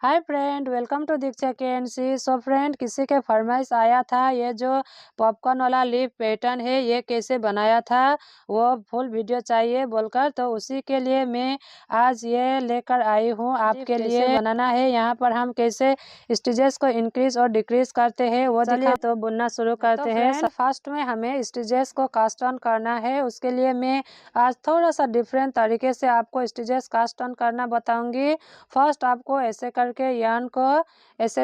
Hi friend, welcome to Diksha KNC. So friend, किसी के फरमाइश आया था ये जो पॉपकॉर्न वाला लीफ पैटर्न है ये कैसे बनाया था, वो फुल वीडियो चाहिए बोलकर, तो उसी के लिए मैं आज ये लेकर आई हूँ आपके लिए। बनाना है यहाँ पर हम कैसे स्टिचेस को इंक्रीज और डिक्रीज करते हैं वो दिखा। तो बुनना शुरू करते हैं। फर्स्ट में हमें स्टिचेस को कास्ट ऑन करना है। उसके लिए मैं आज थोड़ा सा डिफरेंट तरीके से आपको स्टिचेस कास्ट ऑन करना बताऊंगी। फर्स्ट आपको ऐसे करके यार्न को ऐसे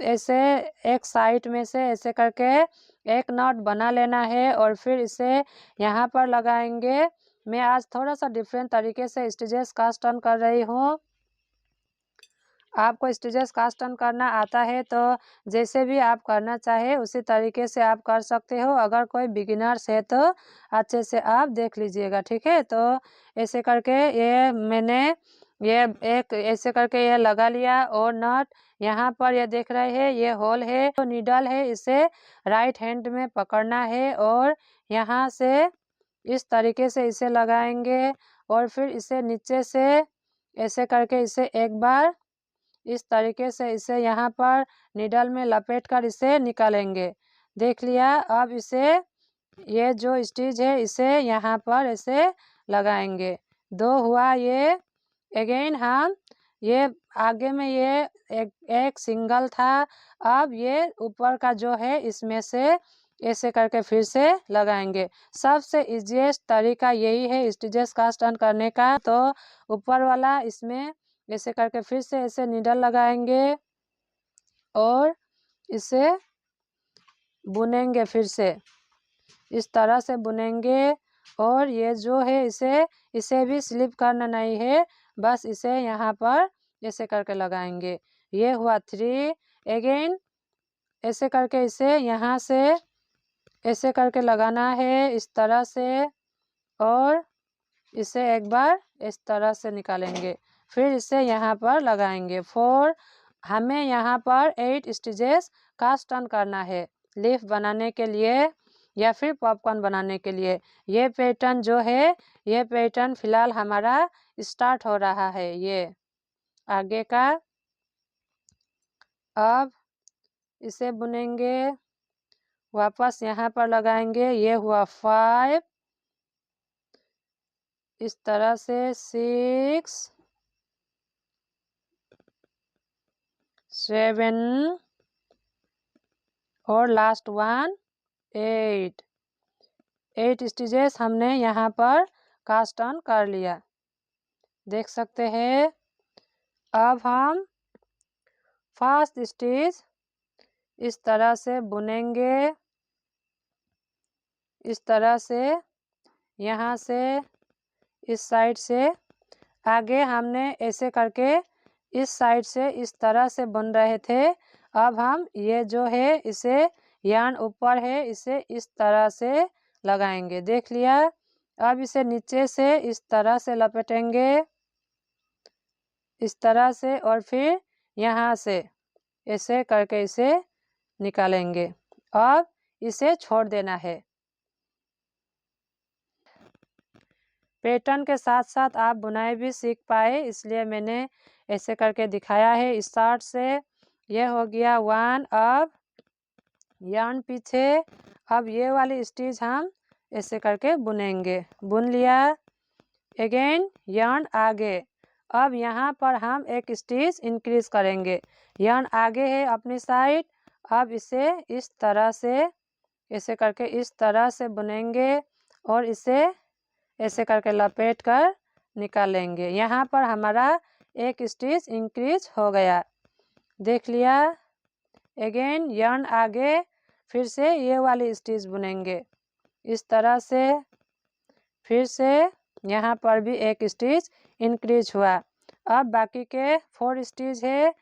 ऐसे एक साइड में से ऐसे करके एक नॉट बना लेना है और फिर इसे यहाँ पर लगाएंगे। मैं आज थोड़ा सा डिफरेंट तरीके से स्टिचेस कास्ट ऑन कर रही हूँ। आपको स्टिचेस कास्ट ऑन करना आता है तो जैसे भी आप करना चाहे उसी तरीके से आप कर सकते हो। अगर कोई बिगिनर्स है तो अच्छे से आप देख लीजिएगा, ठीक है। तो ऐसे करके ये मैंने ये एक ऐसे करके ये लगा लिया और नट यहाँ पर ये देख रहे हैं ये होल है, तो नीडल है इसे राइट हैंड में पकड़ना है और यहाँ से इस तरीके से इसे लगाएंगे और फिर इसे नीचे से ऐसे करके इसे एक बार इस तरीके से इसे यहाँ पर नीडल में लपेट कर इसे निकालेंगे। देख लिया। अब इसे ये जो स्टिच है इसे यहाँ पर ऐसे लगाएंगे। दो हुआ ये। अगेन हम ये आगे में ये एक सिंगल था, अब ये ऊपर का जो है इसमें से ऐसे करके फिर से लगाएंगे। सबसे इजीएस्ट तरीका यही है स्टिचेस कास्ट ऑन करने का। तो ऊपर वाला इसमें ऐसे करके फिर से ऐसे नीडल लगाएंगे और इसे बुनेंगे। फिर से इस तरह से बुनेंगे और ये जो है इसे भी स्लिप करना नहीं है, बस इसे यहाँ पर ऐसे करके लगाएंगे। ये हुआ 3। अगेन ऐसे करके इसे यहाँ से ऐसे करके लगाना है इस तरह से और इसे एक बार इस तरह से निकालेंगे, फिर इसे यहाँ पर लगाएंगे। 4। हमें यहाँ पर 8 स्टिचेस कास्ट ऑन करना है लीफ बनाने के लिए या फिर पॉपकॉर्न बनाने के लिए। ये पैटर्न जो है ये पैटर्न फिलहाल हमारा स्टार्ट हो रहा है ये आगे का। अब इसे बुनेंगे, वापस यहाँ पर लगाएंगे। ये हुआ 5, इस तरह से 6, 7 और लास्ट वन 8। 8 स्टिचेस हमने यहाँ पर कास्ट ऑन कर लिया, देख सकते हैं। अब हम फर्स्ट स्टिच इस तरह से बुनेंगे, इस तरह से यहाँ से इस साइड से आगे हमने ऐसे करके इस साइड से इस तरह से बुन रहे थे। अब हम ये जो है इसे यार्न ऊपर है इसे इस तरह से लगाएंगे, देख लिया। अब इसे नीचे से इस तरह से लपेटेंगे इस तरह से और फिर यहाँ से ऐसे करके इसे निकालेंगे। अब इसे छोड़ देना है। पैटर्न के साथ साथ आप बुनाई भी सीख पाए इसलिए मैंने ऐसे करके दिखाया है। स्टार्ट से ये हो गया 1। अब यार्न पीछे, अब ये वाली स्टिच हम ऐसे करके बुनेंगे, बुन लिया। अगेन यार्न आगे, अब यहाँ पर हम एक स्टिच इंक्रीज करेंगे। यार्न आगे है अपनी साइड, अब इसे इस तरह से ऐसे करके इस तरह से बुनेंगे और इसे ऐसे करके लपेट कर निकालेंगे। यहाँ पर हमारा एक स्टिच इंक्रीज हो गया, देख लिया। अगेन यार्न आगे, फिर से ये वाली स्टिच बुनेंगे इस तरह से, फिर से यहाँ पर भी एक स्टिच इंक्रीज हुआ। अब बाकी के 4 स्टिच है।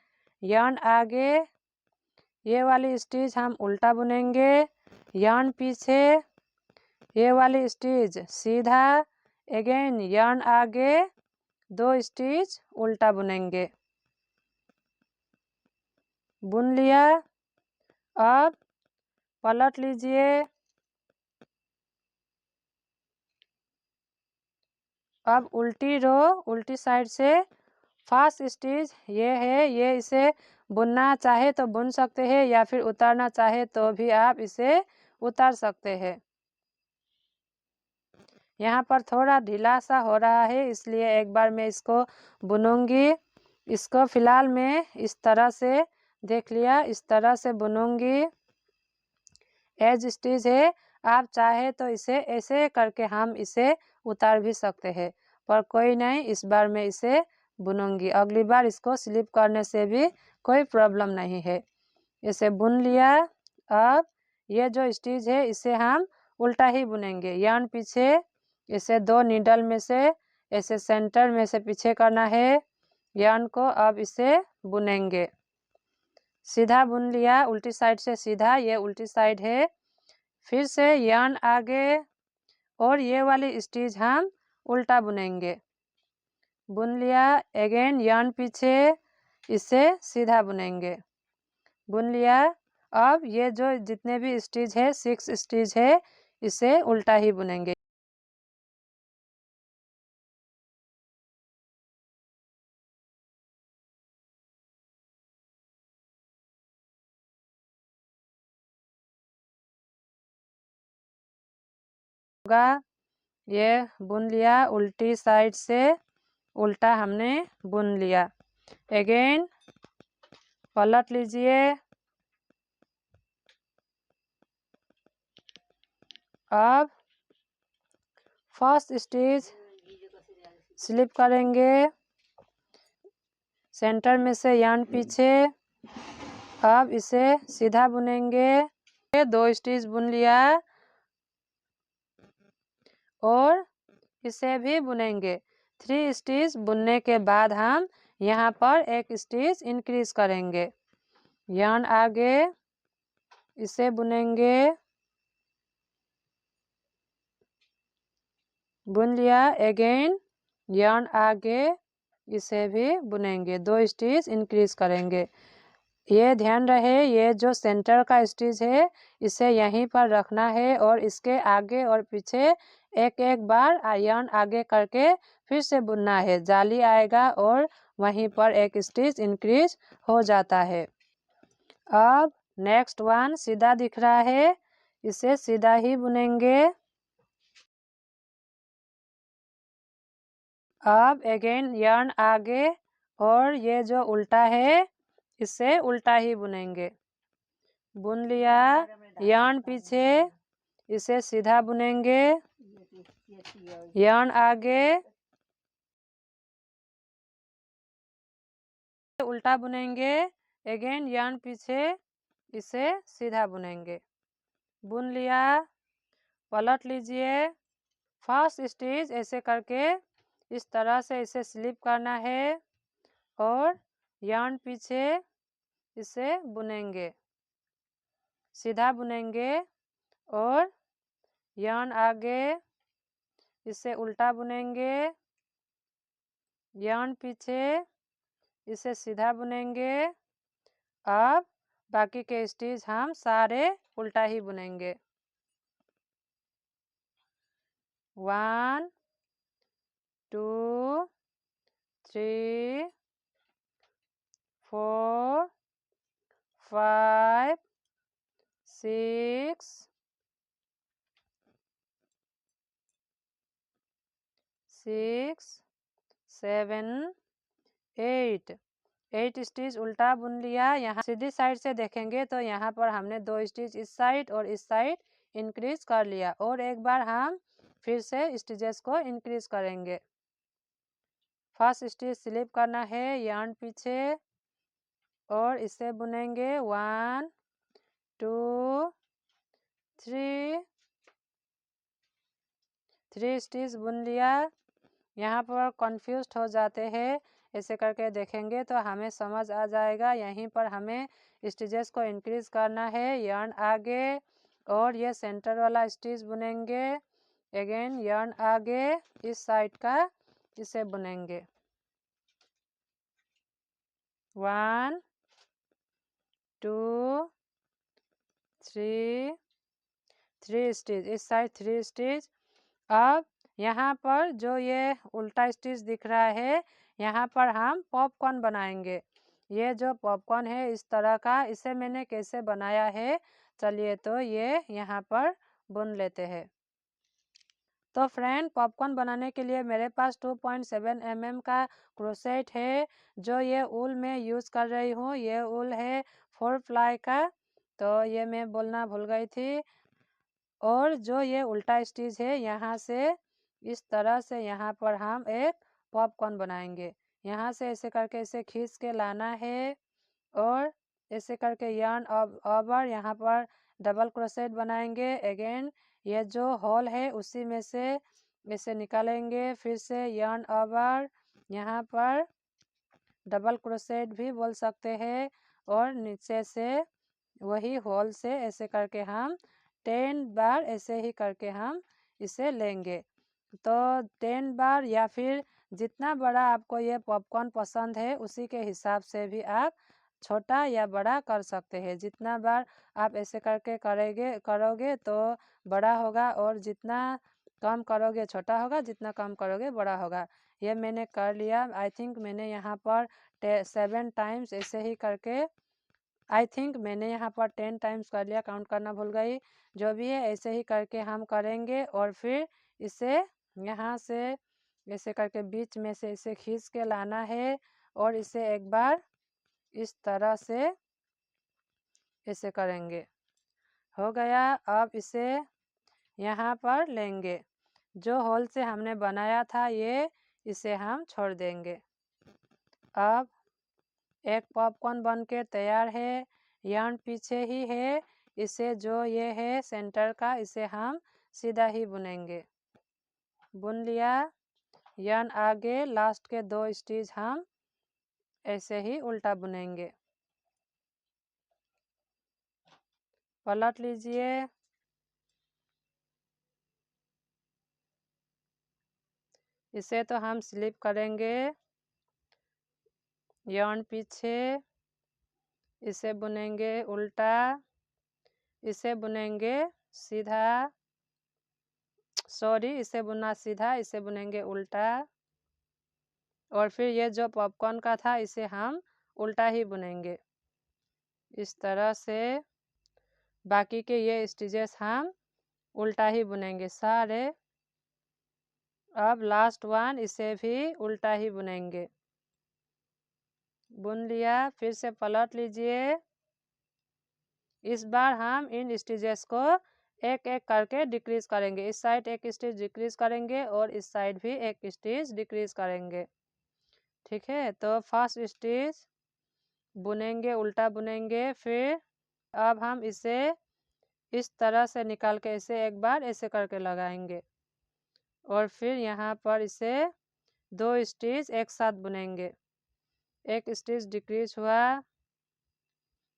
यार्न आगे, ये वाली स्टिच हम उल्टा बुनेंगे, यार्न पीछे, ये वाली स्टिच सीधा, अगेन यार्न आगे, 2 स्टिच उल्टा बुनेंगे, बुन लिया। अब पलट लीजिए। अब उल्टी रो उल्टी साइड से फर्स्ट स्टिच ये है, ये इसे बुनना चाहे तो बुन सकते हैं या फिर उतारना चाहे तो भी आप इसे उतार सकते हैं। यहाँ पर थोड़ा ढीला सा हो रहा है, इसलिए एक बार मैं इसको बुनूंगी। इसको फिलहाल मैं इस तरह से देख लिया, इस तरह से बुनूंगी। एज स्टिच है, आप चाहे तो इसे ऐसे करके हम इसे उतार भी सकते हैं, पर कोई नहीं, इस बार मैं इसे बुनूंगी। अगली बार इसको स्लिप करने से भी कोई प्रॉब्लम नहीं है। इसे बुन लिया। अब ये जो स्टिच है इसे हम उल्टा ही बुनेंगे। यार्न पीछे, इसे 2 नीडल में से ऐसे सेंटर में से पीछे करना है यार्न को। अब इसे बुनेंगे। सीधा बुन लिया, उल्टी साइड से सीधा, ये उल्टी साइड है। फिर से यार्न आगे और ये वाली स्टिच हम उल्टा बुनेंगे। बुन लिया, अगेन यार्न पीछे, इसे सीधा बुनेंगे। बुन लिया। अब ये जो जितने भी स्टिच है 6 स्टिच है, इसे उल्टा ही बुनेंगे। होगा, ये बुन लिया, उल्टी साइड से उल्टा हमने बुन लिया। अगेन पलट लीजिए। अब फर्स्ट स्टिच स्लिप करेंगे, सेंटर में से यार्न पीछे। अब इसे सीधा बुनेंगे। 2 स्टिच बुन लिया और इसे भी बुनेंगे। 3 स्टिच बुनने के बाद हम यहाँ पर एक स्टिच इंक्रीज करेंगे। यार्न आगे, इसे बुनेंगे। बुन लिया, अगेन यार्न आगे, इसे भी बुनेंगे। 2 स्टिच इंक्रीज करेंगे। ये ध्यान रहे, ये जो सेंटर का स्टिच है इसे यहीं पर रखना है और इसके आगे और पीछे एक एक बार यार्न आगे करके फिर से बुनना है। जाली आएगा और वहीं पर एक स्टिच इंक्रीज हो जाता है। अब नेक्स्ट वन सीधा दिख रहा है, इसे सीधा ही बुनेंगे। अब अगेन यार्न आगे और ये जो उल्टा है इसे उल्टा ही बुनेंगे। बुन लिया, यार्न पीछे, इसे सीधा बुनेंगे। यार्न आगे, उल्टा बुनेंगे। अगेन यार्न पीछे, इसे सीधा बुनेंगे। बुन लिया, पलट लीजिए। फर्स्ट स्टिच ऐसे करके इस तरह से इसे स्लिप करना है और यार्न पीछे, इसे बुनेंगे। सीधा बुनेंगे और यार्न आगे, इसे उल्टा बुनेंगे। यार्न पीछे, इसे सीधा बुनेंगे। अब बाकी के स्टिच हम सारे उल्टा ही बुनेंगे। 1 2 3 4 5 6 6 7 8 8 स्टिच उल्टा बुन लिया। यहाँ सीधी साइड से देखेंगे तो यहाँ पर हमने 2 स्टिच इस साइड और इस साइड इंक्रीज कर लिया और एक बार हम फिर से स्टिचेस को इंक्रीज करेंगे। फर्स्ट स्टिच स्लिप करना है, यार्न पीछे और इसे बुनेंगे। 1 2 3 स्टिच बुन लिया। यहाँ पर कंफ्यूज हो जाते हैं, ऐसे करके देखेंगे तो हमें समझ आ जाएगा। यहीं पर हमें स्टिचेस को इंक्रीज करना है। यार्न आगे और ये सेंटर वाला स्टिच बुनेंगे। अगेन यार्न आगे, इस साइड का इसे बुनेंगे। 1 2 3 स्टिच, इस साइड 3 स्टिच। अब यहाँ पर जो ये उल्टा स्टिच दिख रहा है यहाँ पर हम पॉपकॉर्न बनाएंगे। ये जो पॉपकॉर्न है इस तरह का, इसे मैंने कैसे बनाया है चलिए तो ये यहाँ पर बुन लेते हैं। तो फ्रेंड, पॉपकॉर्न बनाने के लिए मेरे पास 2.7 mm का क्रोसेट है, जो ये ऊल में यूज़ कर रही हूँ। ये ऊल है 4 प्लाई का, तो ये मैं बोलना भूल गई थी। और जो ये उल्टा स्टिच है, यहाँ से इस तरह से यहाँ पर हम एक पॉपकॉर्न बनाएंगे। यहाँ से ऐसे करके इसे खींच के लाना है और ऐसे करके यार्न ओवर यहाँ पर डबल क्रोसेट बनाएंगे। अगेन ये जो होल है उसी में से इसे निकालेंगे, फिर से यार्न ओवर यहाँ पर डबल क्रोसेट भी बोल सकते हैं, और नीचे से वही होल से ऐसे करके हम 10 बार ऐसे ही करके हम इसे लेंगे। तो 10 बार या फिर जितना बड़ा आपको ये पॉपकॉर्न पसंद है उसी के हिसाब से भी आप छोटा या बड़ा कर सकते हैं। जितना बार आप ऐसे करके करोगे तो बड़ा होगा, और जितना कम करोगे छोटा होगा, जितना कम करोगे बड़ा होगा। ये मैंने कर लिया। आई थिंक मैंने यहाँ पर 7 टाइम्स ऐसे ही करके, आई थिंक मैंने यहाँ पर 10 टाइम्स कर लिया, काउंट करना भूल गई। जो भी है ऐसे ही करके हम करेंगे, और फिर इसे यहाँ से ऐसे करके बीच में से इसे खींच के लाना है, और इसे एक बार इस तरह से ऐसे करेंगे। हो गया। अब इसे यहाँ पर लेंगे, जो होल से हमने बनाया था ये, इसे हम छोड़ देंगे। अब एक पॉपकॉर्न बन के तैयार है। यार्न पीछे ही है, इसे जो ये है सेंटर का, इसे हम सीधा ही बुनेंगे। बुन लिया। यार्न आगे लास्ट के 2 स्टिच हम ऐसे ही उल्टा बुनेंगे। पलट लीजिए। इसे तो हम स्लिप करेंगे। यार्न पीछे, इसे बुनेंगे उल्टा, इसे बुनेंगे सीधा, सॉरी इसे बुनना सीधा, इसे बुनेंगे उल्टा, और फिर ये जो पॉपकॉर्न का था इसे हम उल्टा ही बुनेंगे। इस तरह से बाकी के ये स्टिचेस हम उल्टा ही बुनेंगे सारे। अब लास्ट वन, इसे भी उल्टा ही बुनेंगे। बुन लिया। फिर से पलट लीजिए। इस बार हम इन स्टिचेस को एक एक करके डिक्रीज करेंगे। इस साइड एक स्टिच डिक्रीज करेंगे और इस साइड भी एक स्टिच डिक्रीज करेंगे। ठीक है, तो फर्स्ट स्टिच बुनेंगे, उल्टा बुनेंगे। फिर अब हम इसे इस तरह से निकाल के इसे एक बार ऐसे करके लगाएंगे, और फिर यहाँ पर इसे 2 स्टिच एक साथ बुनेंगे। एक स्टिच डिक्रीज हुआ,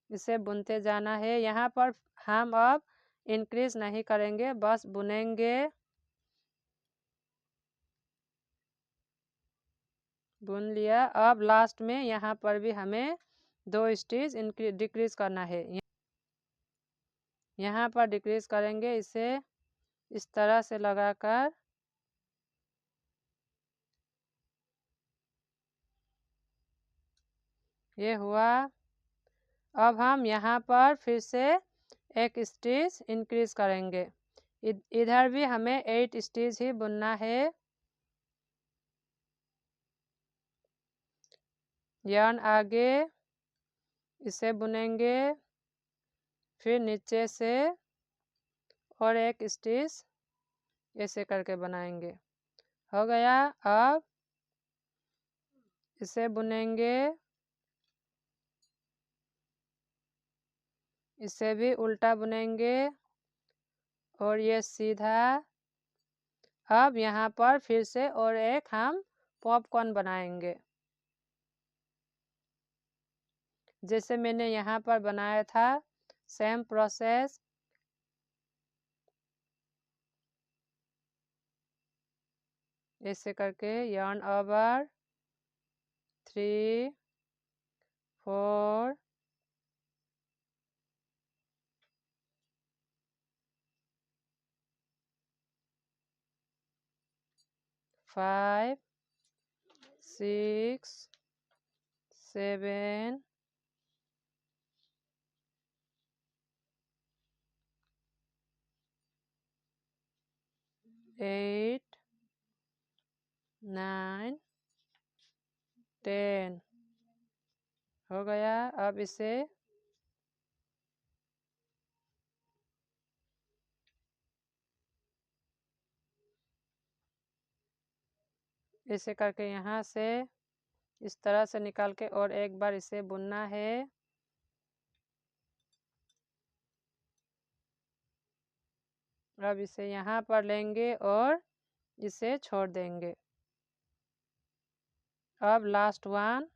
इसे बुनते जाना है। यहाँ पर हम अब इंक्रीज नहीं करेंगे, बस बुनेंगे। बुन लिया। अब लास्ट में यहाँ पर भी हमें 2 स्टिच डिक्रीज करना है। यहाँ पर डिक्रीज करेंगे, इसे इस तरह से लगाकर। ये हुआ। अब हम यहाँ पर फिर से एक स्टिच इंक्रीज करेंगे। इधर भी हमें 8 स्टिच ही बुनना है। यार्न आगे, इसे बुनेंगे, फिर नीचे से और एक स्टिच ऐसे करके बनाएंगे। हो गया। अब इसे बुनेंगे, इसे भी उल्टा बुनेंगे, और ये सीधा। अब यहाँ पर फिर से और एक हम पॉपकॉर्न बनाएंगे, जैसे मैंने यहाँ पर बनाया था, सेम प्रोसेस। ऐसे करके यार्न ओवर 3 4 5 6 7 8 9 10 हो गया। अब इसे ऐसे करके यहाँ से इस तरह से निकाल के और एक बार इसे बुनना है। अब इसे यहाँ पर लेंगे और इसे छोड़ देंगे। अब लास्ट वन,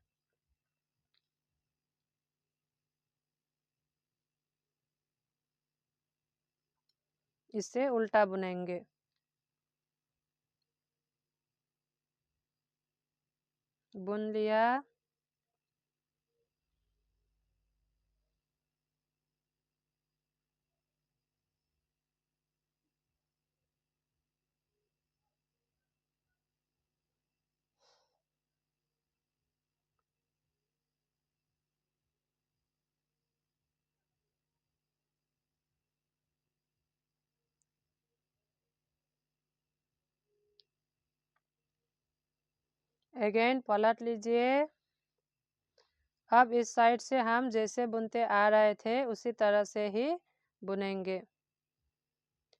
इसे उल्टा बुनेंगे। बुन लिया। अगेन पलट लीजिए। अब इस साइड से हम जैसे बुनते आ रहे थे उसी तरह से ही बुनेंगे।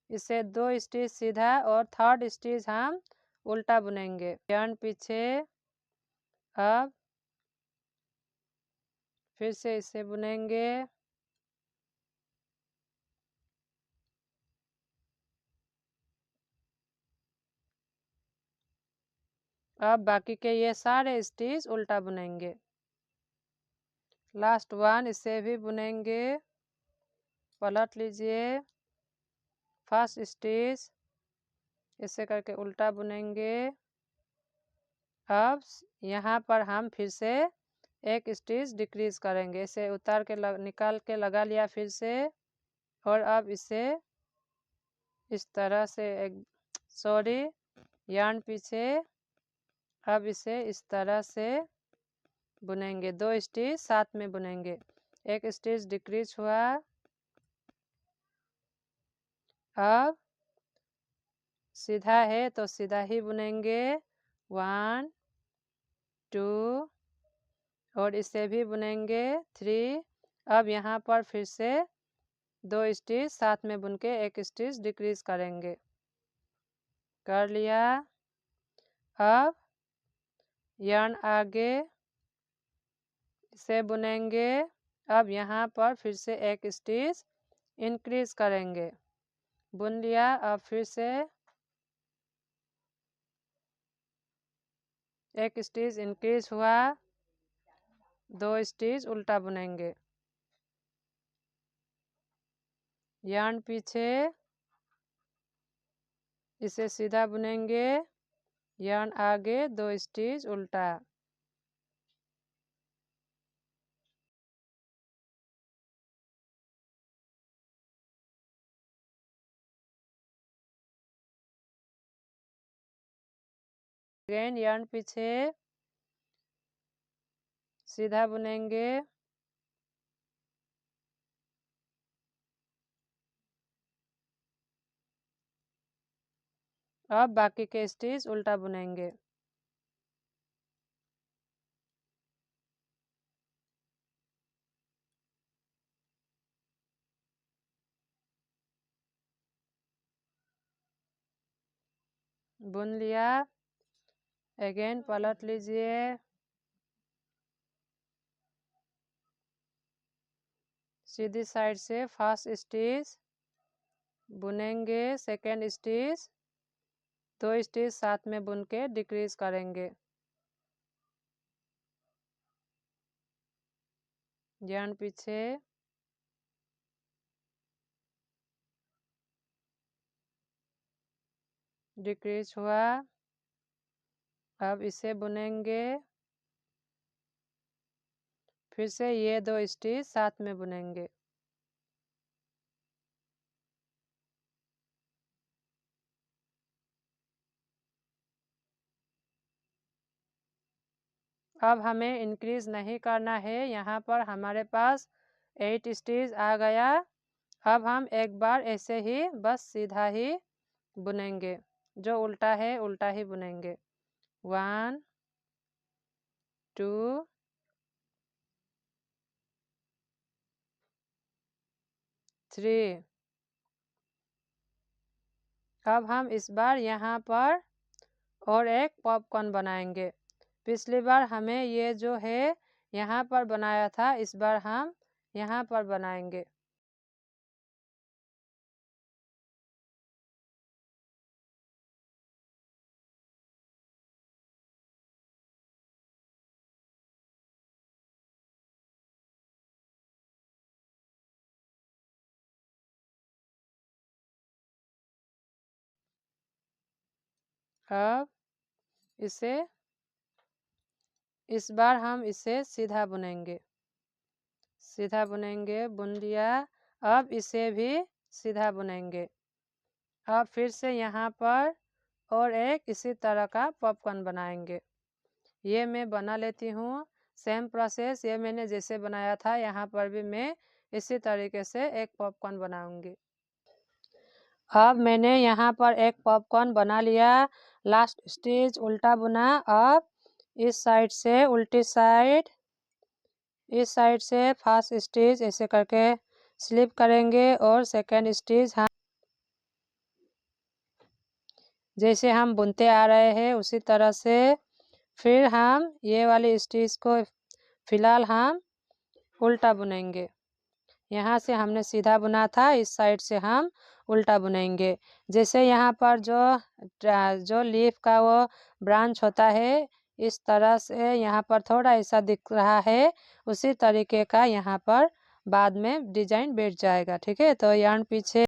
इसे 2 स्टिच सीधा और थर्ड स्टिच हम उल्टा बुनेंगे। टर्न पीछे। अब फिर से इसे बुनेंगे। अब बाकी के ये सारे स्टिच उल्टा बुनेंगे। लास्ट वन, इसे भी बुनेंगे। पलट लीजिए। फर्स्ट स्टिच इसे करके उल्टा बुनेंगे। अब यहाँ पर हम फिर से एक स्टिच डिक्रीज करेंगे। इसे उतार के निकाल के लगा लिया फिर से। और अब इसे इस तरह से यार्न पीछे। अब इसे इस तरह से बुनेंगे। 2 स्टिच साथ में बुनेंगे। एक स्टिच डिक्रीज हुआ। अब सीधा है तो सीधा ही बुनेंगे। 1 2 और इसे भी बुनेंगे 3। अब यहाँ पर फिर से 2 स्टिच साथ में बुन के एक स्टिच डिक्रीज करेंगे। कर लिया। अब यार्न आगे इसे बुनेंगे। अब यहाँ पर फिर से एक स्टिच इंक्रीज करेंगे। बुन लिया। अब फिर से एक स्टिच इंक्रीज हुआ। 2 स्टिच उल्टा बुनेंगे। यार्न पीछे इसे सीधा बुनेंगे। यार्न आगे 2 स्टिच उल्टा। अगेन यार्न पीछे सीधा बुनेंगे। अब बाकी के स्टिच उल्टा बुनेंगे। बुन लिया। अगेन पलट लीजिए। सीधी साइड से फर्स्ट स्टिच बुनेंगे। सेकेंड स्टिच 2 स्टिच साथ में बुन के डिक्रीज करेंगे। यार्न पीछे डिक्रीज हुआ। अब इसे बुनेंगे। फिर से ये 2 स्टिच साथ में बुनेंगे। अब हमें इंक्रीज नहीं करना है। यहाँ पर हमारे पास 8 स्टिच आ गया। अब हम एक बार ऐसे ही बस सीधा ही बुनेंगे, जो उल्टा है उल्टा ही बुनेंगे। 1 2 3। अब हम इस बार यहाँ पर और एक पॉपकॉर्न बनाएंगे। पिछली बार हमें ये जो है यहाँ पर बनाया था, इस बार हम यहाँ पर बनाएंगे। अब इसे इस बार हम इसे सीधा बुनेंगे, सीधा बुनेंगे, बुन लिया। अब इसे भी सीधा बुनेंगे। अब फिर से यहाँ पर और एक इसी तरह का पॉपकॉर्न बनाएंगे। ये मैं बना लेती हूँ। सेम प्रोसेस, ये मैंने जैसे बनाया था यहाँ पर भी मैं इसी तरीके से एक पॉपकॉर्न बनाऊंगी। अब मैंने यहाँ पर एक पॉपकॉर्न बना लिया। लास्ट स्टिच उल्टा बुना। अब इस साइड से उल्टी साइड, इस साइड से फर्स्ट स्टिच ऐसे करके स्लिप करेंगे और सेकंड स्टिच हम जैसे हम बुनते आ रहे हैं उसी तरह से फिर हम ये वाली स्टिच को फिलहाल हम उल्टा बुनेंगे। यहाँ से हमने सीधा बुना था, इस साइड से हम उल्टा बुनेंगे। जैसे यहाँ पर जो लीफ का वो ब्रांच होता है, इस तरह से यहाँ पर थोड़ा ऐसा दिख रहा है, उसी तरीके का यहाँ पर बाद में डिजाइन बैठ जाएगा। ठीक है, तो यार्न पीछे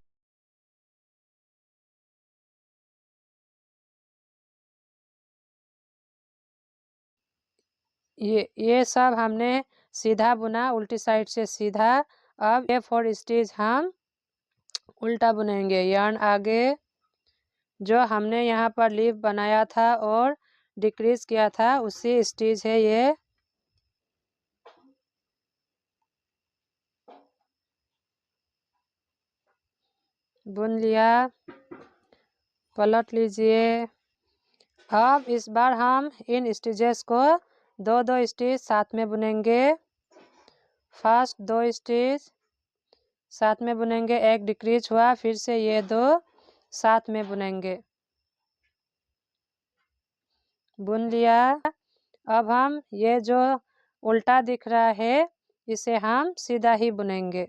ये सब हमने सीधा बुना, उल्टी साइड से सीधा। अब ये 4 स्टिच हम उल्टा बुनेंगे। यार्न आगे जो हमने यहाँ पर लीफ बनाया था और डिक्रीज किया था उसी स्टिच है ये। बुन लिया, पलट लीजिए। अब इस बार हम इन स्टिचेस को दो स्टिच साथ में बुनेंगे। फर्स्ट 2 स्टिच साथ में बुनेंगे, एक डिक्रीज हुआ, फिर से ये 2 साथ में बुनेंगे। बुन लिया। अब हम ये जो उल्टा दिख रहा है इसे हम सीधा ही बुनेंगे।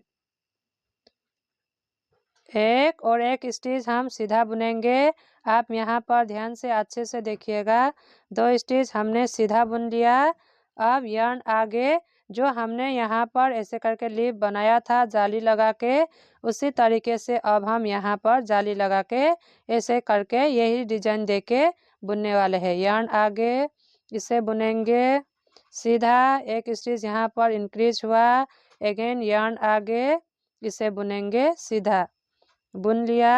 एक और एक स्टिच हम सीधा बुनेंगे। आप यहाँ पर ध्यान से अच्छे से देखिएगा। 2 स्टिच हमने सीधा बुन लिया। अब यार्न आगे जो हमने यहाँ पर ऐसे करके लीफ बनाया था जाली लगा के, उसी तरीके से अब हम यहाँ पर जाली लगा के ऐसे करके यही डिजाइन दे के बुनने वाले हैं। यार्न आगे इसे बुनेंगे सीधा, एक स्टिच यहाँ पर इंक्रीज हुआ, अगेन यार्न आगे इसे बुनेंगे सीधा। बुन लिया।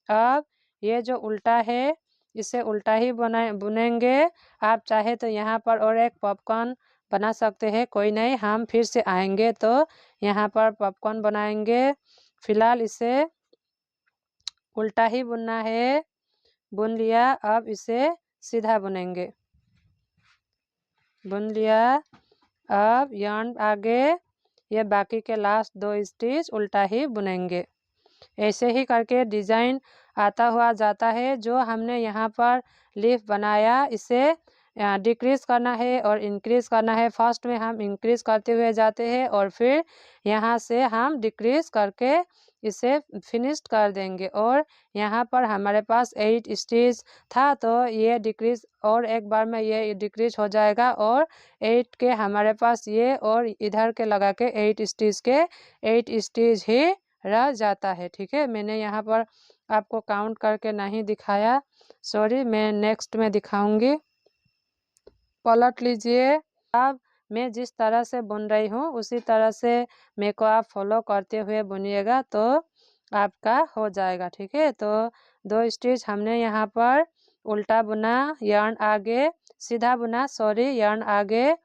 अब ये जो उल्टा है इसे उल्टा ही बुनेंगे। आप चाहे तो यहाँ पर और एक पॉपकॉर्न बना सकते हैं, कोई नहीं, हम फिर से आएंगे तो यहाँ पर पॉपकॉर्न बनाएंगे। फिलहाल इसे उल्टा ही बुनना है। बुन लिया। अब इसे सीधा बुनेंगे। बुन लिया। अब यार्न आगे ये बाकी के लास्ट 2 स्टिच उल्टा ही बुनेंगे। ऐसे ही करके डिज़ाइन आता हुआ जाता है। जो हमने यहाँ पर लीफ बनाया इसे डिक्रीज करना है और इंक्रीज करना है। फर्स्ट में हम इंक्रीज करते हुए जाते हैं और फिर यहाँ से हम डिक्रीज करके इसे फिनिश्ड कर देंगे। और यहाँ पर हमारे पास 8 स्टिच था तो ये डिक्रीज और एक बार में ये डिक्रीज हो जाएगा और 8 के हमारे पास ये और इधर के लगा के 8 स्टिच के 8 स्टिच ही रह जाता है। ठीक है, मैंने यहाँ पर आपको काउंट करके नहीं दिखाया, सॉरी, मैं नेक्स्ट में दिखाऊंगी। पलट लीजिए। अब मैं जिस तरह से बुन रही हूँ उसी तरह से मेरे को आप फॉलो करते हुए बुनिएगा तो आपका हो जाएगा। ठीक है, तो 2 स्टिच हमने यहाँ पर उल्टा बुना, यार्न आगे सीधा बुना, सॉरी, यार्न आगे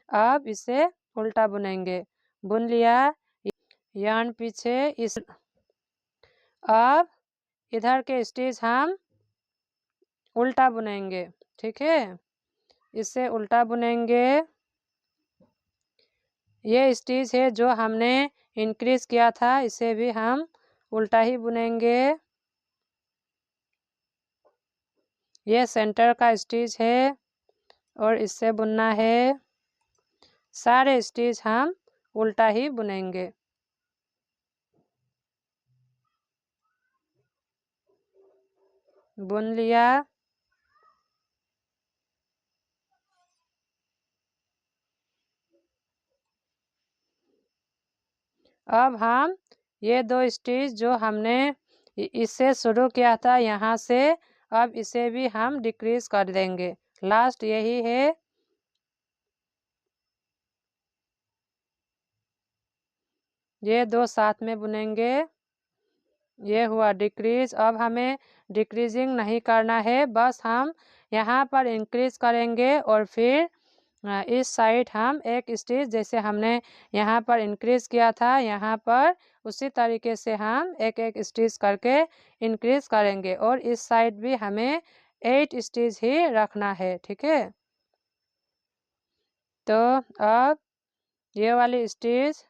अब इसे उल्टा बुनेंगे। बुन लिया, यार्न पीछे इस। अब इधर के स्टिच हम उल्टा बुनेंगे, ठीक है। इसे उल्टा बुनेंगे। ये स्टिच है जो हमने इंक्रीज किया था, इसे भी हम उल्टा ही बुनेंगे। ये सेंटर का स्टिच है और इससे बुनना है। सारे स्टिच हम उल्टा ही बुनेंगे। बुन लिया। अब हम ये 2 स्टिच जो हमने इससे शुरू किया था यहाँ से, अब इसे भी हम डिक्रीज कर देंगे। लास्ट यही है। ये 2 साथ में बुनेंगे। ये हुआ डिक्रीज। अब हमें डिक्रीजिंग नहीं करना है, बस हम यहाँ पर इंक्रीज करेंगे और फिर इस साइड हम एक स्टिच जैसे हमने यहाँ पर इंक्रीज किया था यहाँ पर, उसी तरीके से हम एक एक स्टिच करके इंक्रीज करेंगे। और इस साइड भी हमें 8 स्टिच ही रखना है, ठीक है। तो अब ये वाली स्टिच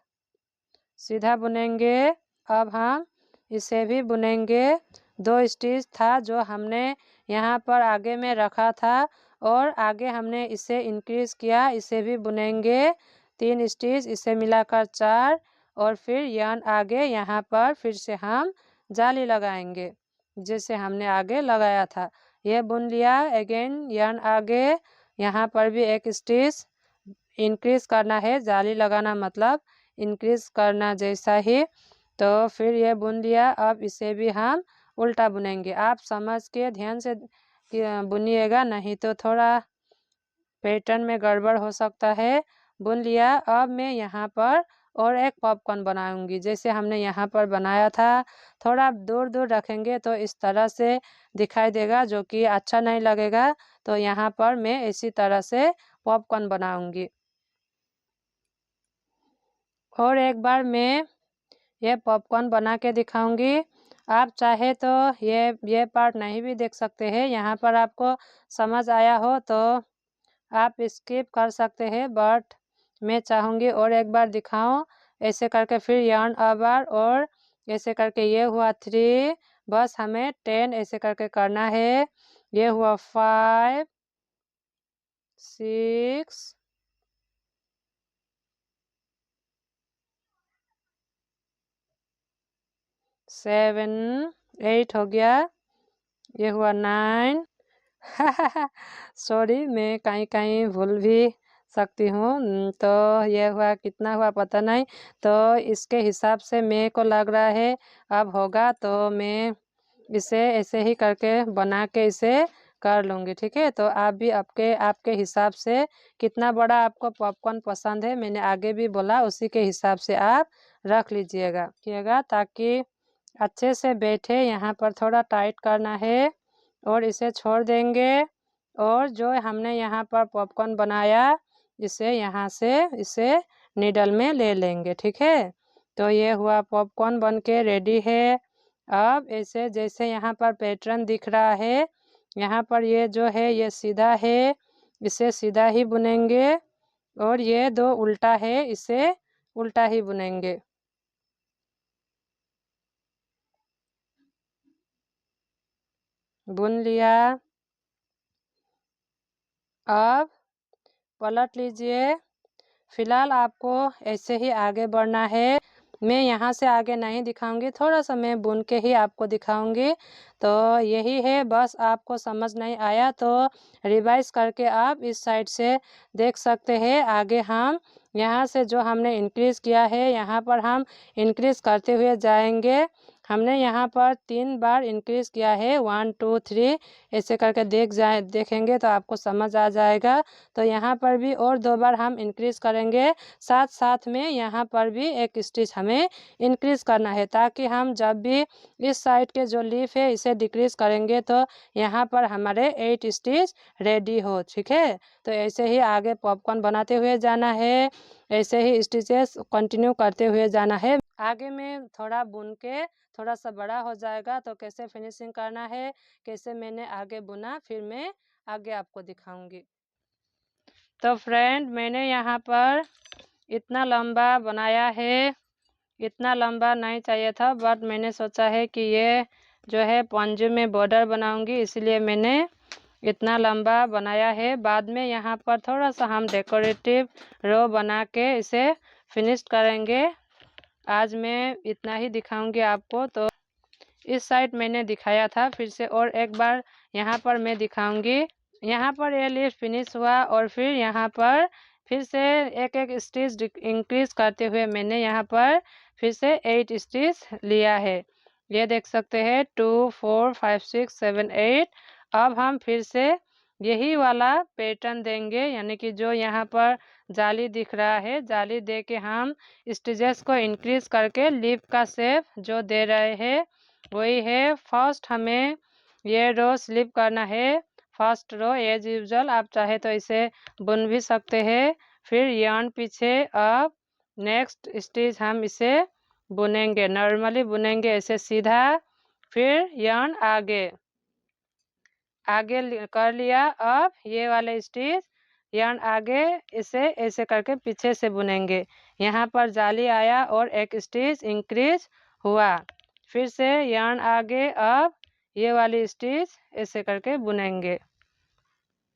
सीधा बुनेंगे। अब हम इसे भी बुनेंगे। 2 स्टिच था जो हमने यहाँ पर आगे में रखा था और आगे हमने इसे इंक्रीज किया, इसे भी बुनेंगे। 3 स्टिच, इसे मिलाकर 4 और फिर यार्न आगे यहाँ पर फिर से हम जाली लगाएंगे जैसे हमने आगे लगाया था। ये बुन लिया। अगेन यार्न आगे, यहाँ पर भी एक स्टिच इंक्रीज करना है। जाली लगाना मतलब इंक्रीज करना जैसा ही। तो फिर ये बुन लिया। अब इसे भी हम उल्टा बुनेंगे। आप समझ के ध्यान से बुनिएगा, नहीं तो थोड़ा पैटर्न में गड़बड़ हो सकता है। बुन लिया। अब मैं यहाँ पर और एक पॉपकॉर्न बनाऊंगी जैसे हमने यहाँ पर बनाया था। थोड़ा दूर दूर रखेंगे तो इस तरह से दिखाई देगा, जो कि अच्छा नहीं लगेगा। तो यहाँ पर मैं इसी तरह से पॉपकॉर्न बनाऊंगी। और एक बार मैं ये पॉपकॉर्न बना के दिखाऊंगी। आप चाहे तो ये पार्ट नहीं भी देख सकते हैं। यहाँ पर आपको समझ आया हो तो आप स्किप कर सकते हैं, बट मैं चाहूँगी और एक बार दिखाऊं। ऐसे करके फिर यार्न अबार और ऐसे करके ये हुआ 3, बस हमें 10 ऐसे करके करना है। ये हुआ 5, 6, 7, 8 हो गया। ये हुआ 9। सॉरी, मैं कहीं कहीं भूल भी सकती हूँ। तो ये हुआ, कितना हुआ पता नहीं। तो इसके हिसाब से मेरे को लग रहा है अब होगा, तो मैं इसे ऐसे ही करके बना के इसे कर लूँगी, ठीक है। तो आप भी आपके हिसाब से कितना बड़ा आपको पॉपकॉर्न पसंद है, मैंने आगे भी बोला, उसी के हिसाब से आप रख लीजिएगा ताकि अच्छे से बैठे। यहाँ पर थोड़ा टाइट करना है और इसे छोड़ देंगे। और जो हमने यहाँ पर पॉपकॉर्न बनाया, इसे यहाँ से इसे नीडल में ले लेंगे, ठीक है। तो ये हुआ पॉपकॉर्न बन के रेडी है। अब ऐसे जैसे यहाँ पर पैटर्न दिख रहा है, यहाँ पर ये जो है ये सीधा है, इसे सीधा ही बुनेंगे। और ये 2 उल्टा है, इसे उल्टा ही बुनेंगे। बुन लिया। अब पलट लीजिए। फिलहाल आपको ऐसे ही आगे बढ़ना है। मैं यहाँ से आगे नहीं दिखाऊंगी, थोड़ा सा मैं बुन के ही आपको दिखाऊंगी। तो यही है, बस आपको समझ नहीं आया तो रिवाइज करके आप इस साइड से देख सकते हैं। आगे हम यहाँ से जो हमने इंक्रीज़ किया है, यहाँ पर हम इंक्रीज़ करते हुए जाएंगे। हमने यहाँ पर 3 बार इंक्रीज़ किया है, 1 2 3 ऐसे करके देखेंगे तो आपको समझ आ जाएगा। तो यहाँ पर भी और 2 बार हम इंक्रीज़ करेंगे, साथ साथ में यहाँ पर भी एक स्टिच हमें इंक्रीज़ करना है, ताकि हम जब भी इस साइड के जो लीफ है इसे डिक्रीज़ करेंगे तो यहाँ पर हमारे 8 स्टिच रेडी हो। ठीक है, तो ऐसे ही आगे पॉपकॉर्न बनाते हुए जाना है, ऐसे ही स्टिचेस कंटिन्यू करते हुए जाना है। आगे में थोड़ा बुन के थोड़ा सा बड़ा हो जाएगा तो कैसे फिनिशिंग करना है, कैसे मैंने आगे बुना, फिर मैं आगे आपको दिखाऊंगी। तो फ्रेंड, मैंने यहाँ पर इतना लंबा बनाया है, इतना लंबा नहीं चाहिए था, बट मैंने सोचा है कि ये जो है पंजे में बॉर्डर बनाऊंगी, इसलिए मैंने इतना लंबा बनाया है। बाद में यहाँ पर थोड़ा सा हम डेकोरेटिव रो बना के इसे फिनिश करेंगे। आज मैं इतना ही दिखाऊंगी आपको। तो इस साइड मैंने दिखाया था, फिर से और एक बार यहाँ पर मैं दिखाऊंगी। यहाँ पर ये लीफ फिनिश हुआ और फिर यहाँ पर फिर से एक एक स्टिच इंक्रीज करते हुए मैंने यहाँ पर फिर से 8 स्टिच लिया है। ये देख सकते हैं 2 4 5 6 7 8। अब हम फिर से यही वाला पैटर्न देंगे, यानी कि जो यहाँ पर जाली दिख रहा है, जाली दे के हम स्टिचेस को इंक्रीज करके लीफ का शेप जो दे रहे हैं वही है। फर्स्ट हमें ये रो स्लिप करना है, फर्स्ट रो एज यूजुअल, आप चाहे तो इसे बुन भी सकते हैं। फिर यार्न पीछे, अब नेक्स्ट स्टिच हम इसे बुनेंगे, नॉर्मली बुनेंगे ऐसे सीधा, फिर यार्न आगे कर लिया। अब ये वाले स्टिच यार्न आगे इसे ऐसे करके पीछे से बुनेंगे। यहाँ पर जाली आया और एक स्टिच इंक्रीज हुआ, फिर से यार्न आगे, अब ये वाली स्टिच ऐसे करके बुनेंगे,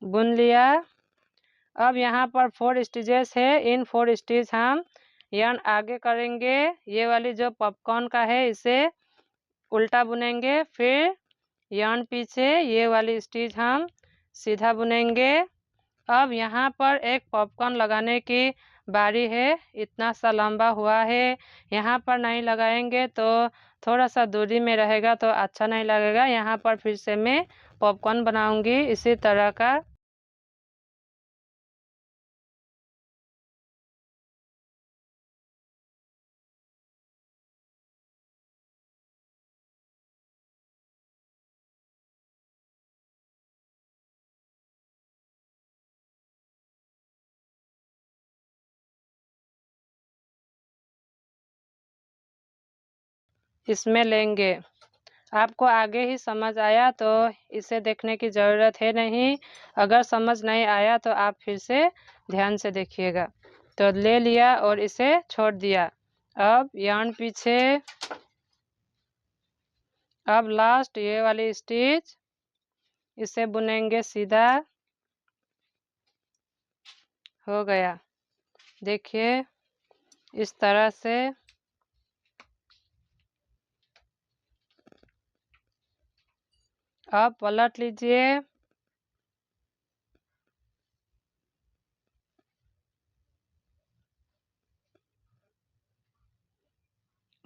बुन लिया। अब यहाँ पर 4 स्टिचेस है, इन 4 स्टिच हम यार्न आगे करेंगे, ये वाली जो पॉपकॉर्न का है इसे उल्टा बुनेंगे, फिर यार्न पीछे, ये वाली स्टिच हम सीधा बुनेंगे। अब यहाँ पर एक पॉपकॉर्न लगाने की बारी है, इतना सा लंबा हुआ है, यहाँ पर नहीं लगाएंगे तो थोड़ा सा दूरी में रहेगा तो अच्छा नहीं लगेगा। यहाँ पर फिर से मैं पॉपकॉर्न बनाऊंगी इसी तरह का। इसमें लेंगे, आपको आगे ही समझ आया तो इसे देखने की ज़रूरत है नहीं, अगर समझ नहीं आया तो आप फिर से ध्यान से देखिएगा। तो ले लिया और इसे छोड़ दिया। अब यार्न पीछे, अब लास्ट ये वाली स्टिच इसे बुनेंगे सीधा, हो गया। देखिए इस तरह से। अब पलट लीजिए,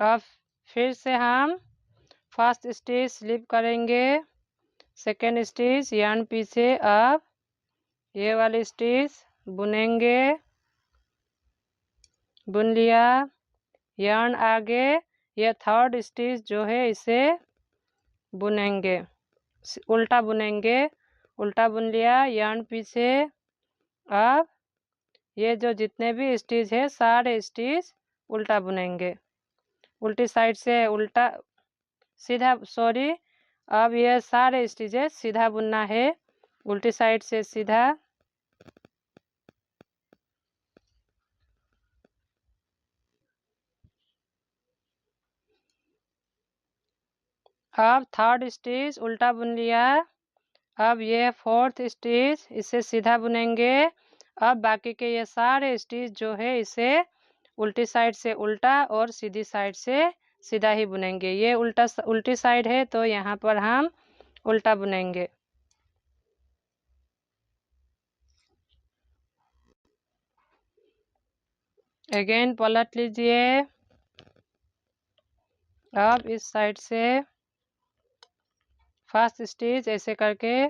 अब फिर से हम फर्स्ट स्टिच स्लिप करेंगे, सेकेंड स्टिच यार्न पीछे, अब ये वाली स्टिच बुनेंगे, बुन लिया, यार्न आगे, ये थर्ड स्टिच जो है इसे बुनेंगे, उल्टा बुनेंगे, उल्टा बुन लिया, यार्न पीछे। अब ये जो जितने भी स्टिच है सारे स्टिच उल्टा बुनेंगे, उल्टी साइड से उल्टा सीधा, सॉरी, अब ये सारे स्टिचेस सीधा बुनना है, उल्टी साइड से सीधा। अब थर्ड स्टिच उल्टा बुन लिया, अब ये फोर्थ स्टिच इसे सीधा बुनेंगे। अब बाकी के ये सारे स्टिच जो है इसे उल्टी साइड से उल्टा और सीधी साइड से सीधा ही बुनेंगे। ये उल्टी साइड है तो यहाँ पर हम उल्टा बुनेंगे। अगेन पलट लीजिए, अब इस साइड से फर्स्ट स्टिच ऐसे करके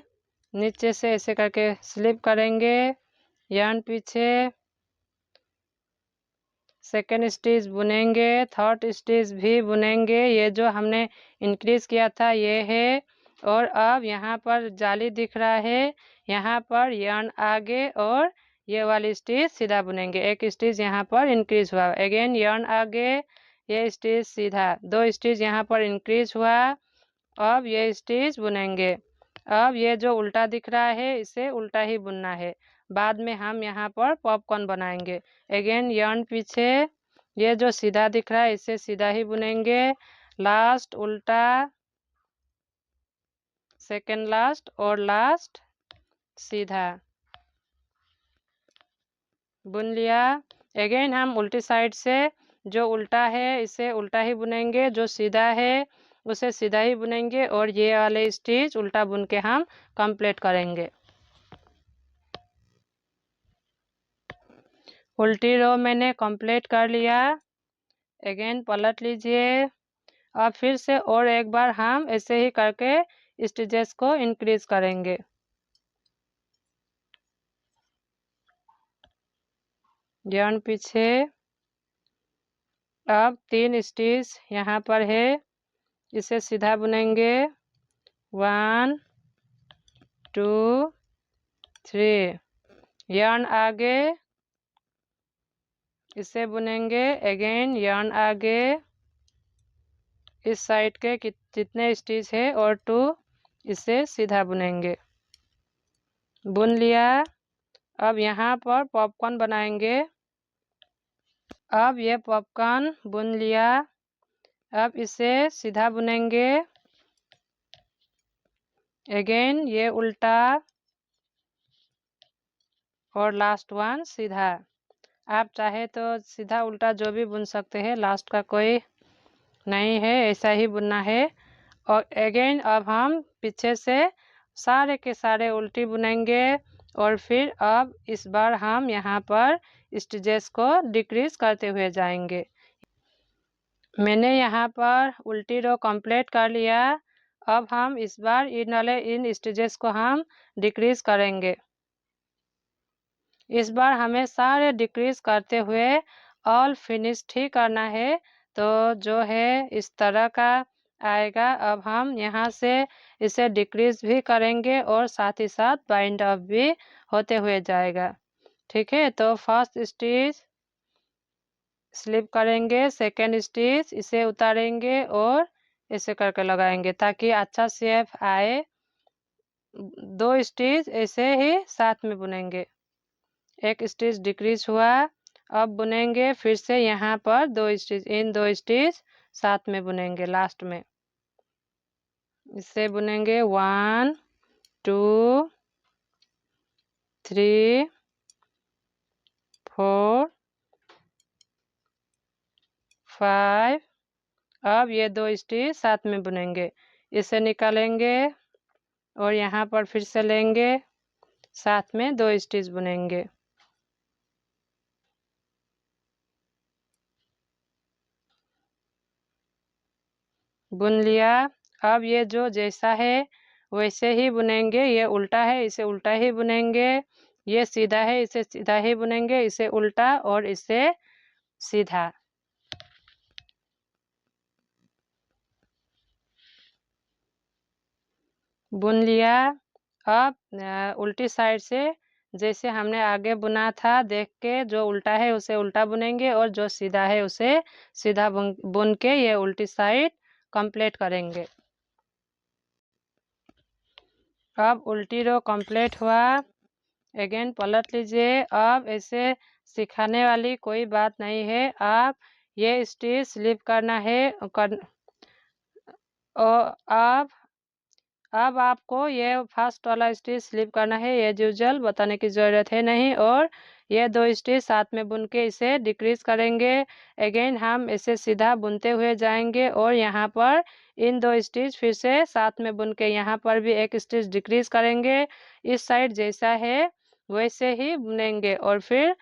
नीचे से ऐसे करके स्लिप करेंगे, यार्न पीछे, सेकेंड स्टिच बुनेंगे, थर्ड स्टिच भी बुनेंगे। ये जो हमने इंक्रीज किया था ये है। और अब यहाँ पर जाली दिख रहा है, यहाँ पर यार्न आगे और ये वाली स्टिच सीधा बुनेंगे। एक स्टिच यहाँ पर इंक्रीज हुआ, अगेन यार्न आगे, ये स्टिच सीधा, दो स्टिच यहाँ पर इंक्रीज हुआ। अब ये स्टिच बुनेंगे। अब ये जो उल्टा दिख रहा है इसे उल्टा ही बुनना है, बाद में हम यहाँ पर पॉपकॉर्न बनाएंगे। अगेन यार्न पीछे, ये जो सीधा दिख रहा है इसे सीधा ही बुनेंगे, लास्ट उल्टा, सेकेंड लास्ट और लास्ट सीधा बुन लिया। अगेन हम उल्टी साइड से जो उल्टा है इसे उल्टा ही बुनेंगे, जो सीधा है उसे सीधा ही बुनेंगे और ये वाले स्टिच उल्टा बुन के हम कंप्लीट करेंगे। उल्टी रो मैंने कंप्लीट कर लिया। अगेन पलट लीजिए। अब फिर से और एक बार हम ऐसे ही करके स्टिचेस को इंक्रीज करेंगे। यार्न पीछे, अब 3 स्टिच यहाँ पर है, इसे सीधा बुनेंगे, 1 2 3, यार्न आगे, इसे बुनेंगे, अगेन यार्न आगे, इस साइड के जितने स्टिच है और 2 इसे सीधा बुनेंगे, बुन लिया। अब यहाँ पर पॉपकॉर्न बनाएंगे। अब ये पॉपकॉर्न बुन लिया। अब इसे सीधा बुनेंगे, अगेन ये उल्टा और लास्ट वन सीधा। आप चाहे तो सीधा उल्टा जो भी बुन सकते हैं, लास्ट का कोई नहीं है, ऐसा ही बुनना है। और अगेन अब हम पीछे से सारे के सारे उल्टी बुनेंगे और फिर अब इस बार हम यहाँ पर स्टिचेस को डिक्रीज करते हुए जाएंगे। मैंने यहाँ पर उल्टी रो कंप्लीट कर लिया। अब हम इस बार इन स्टिचेस को हम डिक्रीज करेंगे। इस बार हमें सारे डिक्रीज करते हुए ऑल फिनिश्ड ही करना है, तो जो है इस तरह का आएगा। अब हम यहाँ से इसे डिक्रीज भी करेंगे और साथ ही साथ बाइंड अप भी होते हुए जाएगा। ठीक है, तो फर्स्ट स्टिच स्लिप करेंगे, सेकेंड स्टिच इसे उतारेंगे और ऐसे करके लगाएंगे ताकि अच्छा शेप आए। 2 स्टिच ऐसे ही साथ में बुनेंगे, एक स्टिच डिक्रीज हुआ, अब बुनेंगे फिर से यहाँ पर 2 स्टिच, इन 2 स्टिच साथ में बुनेंगे लास्ट में। इससे बुनेंगे 1 2 3 4 5। अब ये 2 स्टिच साथ में बुनेंगे, इसे निकालेंगे और यहाँ पर फिर से लेंगे, साथ में 2 स्टिच बुनेंगे। बुन लिया। अब ये जो जैसा है वैसे ही बुनेंगे, ये उल्टा है इसे उल्टा ही बुनेंगे, ये सीधा है इसे सीधा ही बुनेंगे, इसे उल्टा और इसे सीधा। बुन लिया। अब उल्टी साइड से जैसे हमने आगे बुना था देख के, जो उल्टा है उसे उल्टा बुनेंगे और जो सीधा है उसे सीधा बुन के ये उल्टी साइड कंप्लीट करेंगे। अब उल्टी रो कंप्लीट हुआ। अगेन पलट लीजिए। अब ऐसे सिखाने वाली कोई बात नहीं है, आप ये स्टिच स्लिप करना है और अब आपको ये फर्स्ट वाला स्टिच स्लिप करना है, ये यूजुअल बताने की ज़रूरत है नहीं। और ये 2 स्टिच साथ में बुन के इसे डिक्रीज करेंगे। अगेन हम इसे सीधा बुनते हुए जाएंगे और यहाँ पर इन 2 स्टिच फिर से साथ में बुन के यहाँ पर भी एक स्टिच डिक्रीज करेंगे। इस साइड जैसा है वैसे ही बुनेंगे और फिर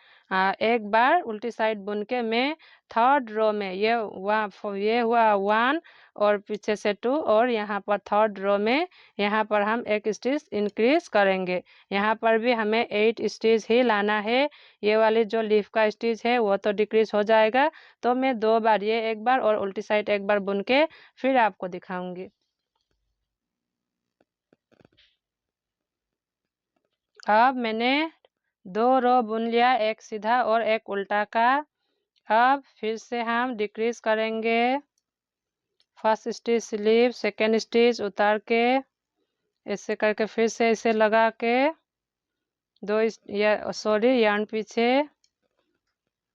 एक बार उल्टी साइड बुन के मैं थर्ड रो में ये हुआ 1 और पीछे से 2 और यहाँ पर थर्ड रो में यहाँ पर हम एक स्टिच इंक्रीज करेंगे। यहाँ पर भी हमें 8 स्टिच ही लाना है। ये वाली जो लीफ का स्टिच है वो तो डिक्रीज हो जाएगा, तो मैं 2 बार ये एक बार और उल्टी साइड एक बार बुन के फिर आपको दिखाऊंगी। अब मैंने 2 रो बुन लिया, एक सीधा और एक उल्टा का। अब फिर से हम डिक्रीज करेंगे। First stitch sleeve, second stitch उतार के ऐसे करके फिर से इसे लगा के यार्न पीछे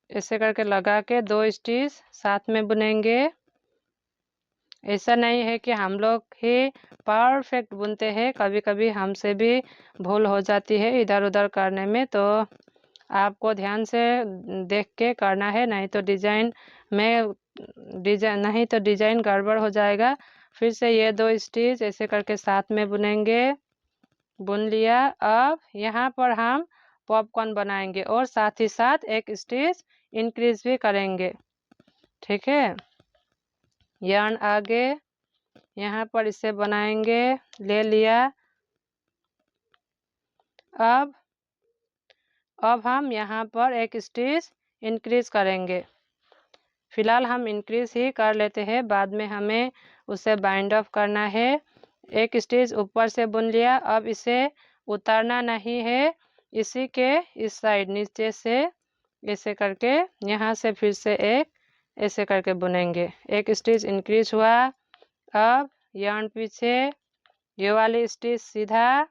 ऐसे करके लगा के 2 स्टिच साथ में बुनेंगे। ऐसा नहीं है कि हम लोग ही परफेक्ट बुनते हैं, कभी कभी हमसे भी भूल हो जाती है इधर उधर करने में, तो आपको ध्यान से देख के करना है, नहीं तो डिजाइन गड़बड़ हो जाएगा। फिर से ये 2 स्टिच ऐसे करके साथ में बुनेंगे। बुन लिया। अब यहाँ पर हम पॉपकॉर्न बनाएंगे और साथ ही साथ एक स्टिच इंक्रीज भी करेंगे, ठीक है। यार्न आगे यहाँ पर इसे बनाएंगे, ले लिया। अब हम यहाँ पर एक स्टिच इंक्रीज करेंगे। फिलहाल हम इंक्रीज ही कर लेते हैं, बाद में हमें उसे बाइंड ऑफ करना है। एक स्टिच ऊपर से बुन लिया। अब इसे उतारना नहीं है, इसी के इस साइड नीचे से ऐसे करके यहाँ से फिर से एक ऐसे करके बुनेंगे। एक स्टिच इंक्रीज हुआ। अब यार्न पीछे, ये वाली स्टिच सीधा,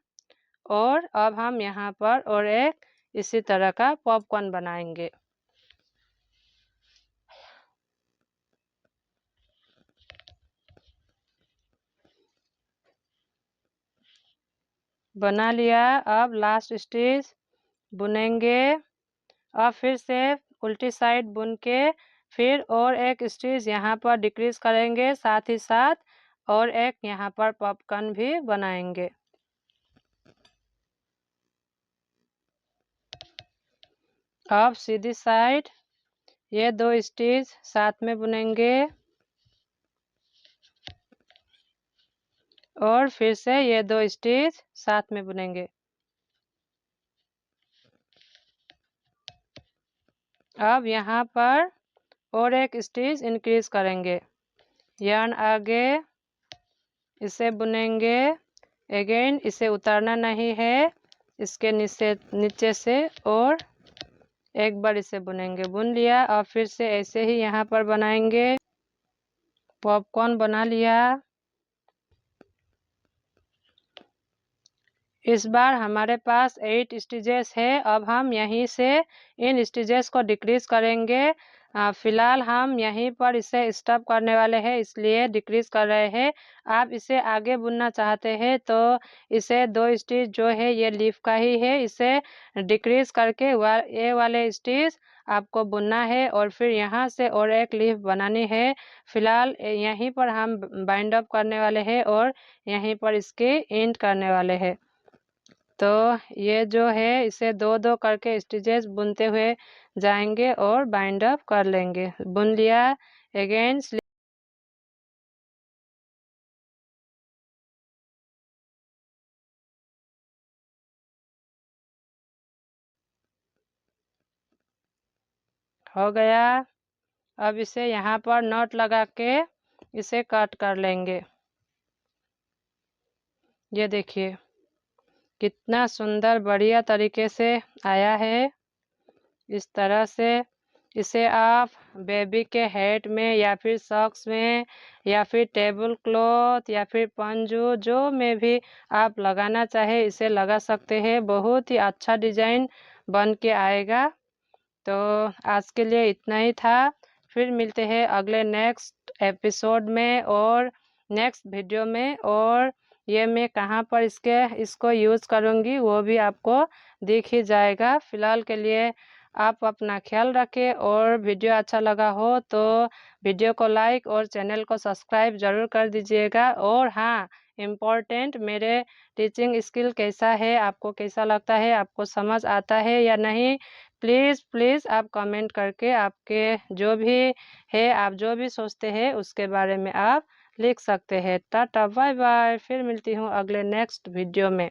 और अब हम यहाँ पर और एक इसी तरह का पॉपकॉर्न बनाएंगे। बना लिया। अब लास्ट स्टिच बुनेंगे। अब फिर से उल्टी साइड बुन के फिर और एक स्टिच यहाँ पर डिक्रीज करेंगे, साथ ही साथ और एक यहाँ पर पॉपकॉर्न भी बनाएंगे। अब सीधी साइड ये 2 स्टिच साथ में बुनेंगे और फिर से ये 2 स्टिच साथ में बुनेंगे। अब यहाँ पर और एक स्टिच इंक्रीज करेंगे। यार्न आगे इसे बुनेंगे। अगेन इसे उतारना नहीं है, इसके नीचे से और एक बार इसे बुनेंगे। बुन लिया। और फिर से ऐसे ही यहाँ पर बनाएंगे। पॉपकॉर्न बना लिया। इस बार हमारे पास 8 स्टिचेस है। अब हम यहीं से इन स्टिचेस को डिक्रीज करेंगे। फिलहाल हम यहीं पर इसे स्टॉप करने वाले हैं, इसलिए डिक्रीज कर रहे हैं। आप इसे आगे बुनना चाहते हैं तो इसे 2 स्टिच जो है ये लीफ का ही है, इसे डिक्रीज करके ये वाले स्टिच आपको बुनना है और फिर यहाँ से और एक लीफ बनानी है। फिलहाल यहीं पर हम बाइंड अप करने वाले हैं और यहीं पर इसके एंड करने वाले हैं। तो ये जो है इसे 2-2 करके स्टिचेस बुनते हुए जाएंगे और बाइंड अप कर लेंगे। बुन लिया। अगेन हो गया। अब इसे यहाँ पर नॉट लगा के इसे कट कर लेंगे। ये देखिए कितना सुंदर बढ़िया तरीके से आया है। इस तरह से इसे आप बेबी के हेड में या फिर सॉक्स में या फिर टेबल क्लॉथ या फिर पंजू जो में भी आप लगाना चाहे इसे लगा सकते हैं। बहुत ही अच्छा डिजाइन बन के आएगा। तो आज के लिए इतना ही था। फिर मिलते हैं अगले नेक्स्ट एपिसोड में और नेक्स्ट वीडियो में, और ये मैं कहाँ पर इसको यूज़ करूँगी वो भी आपको दिख ही जाएगा। फिलहाल के लिए आप अपना ख्याल रखें, और वीडियो अच्छा लगा हो तो वीडियो को लाइक और चैनल को सब्सक्राइब ज़रूर कर दीजिएगा। और हाँ, इम्पोर्टेंट, मेरे टीचिंग स्किल कैसा है, आपको कैसा लगता है, आपको समझ आता है या नहीं, प्लीज़ प्लीज़ आप कमेंट करके आपके जो भी है, आप जो भी सोचते हैं उसके बारे में आप लिख सकते हैं। टाटा बाय बाय, फिर मिलती हूँ अगले नेक्स्ट वीडियो में।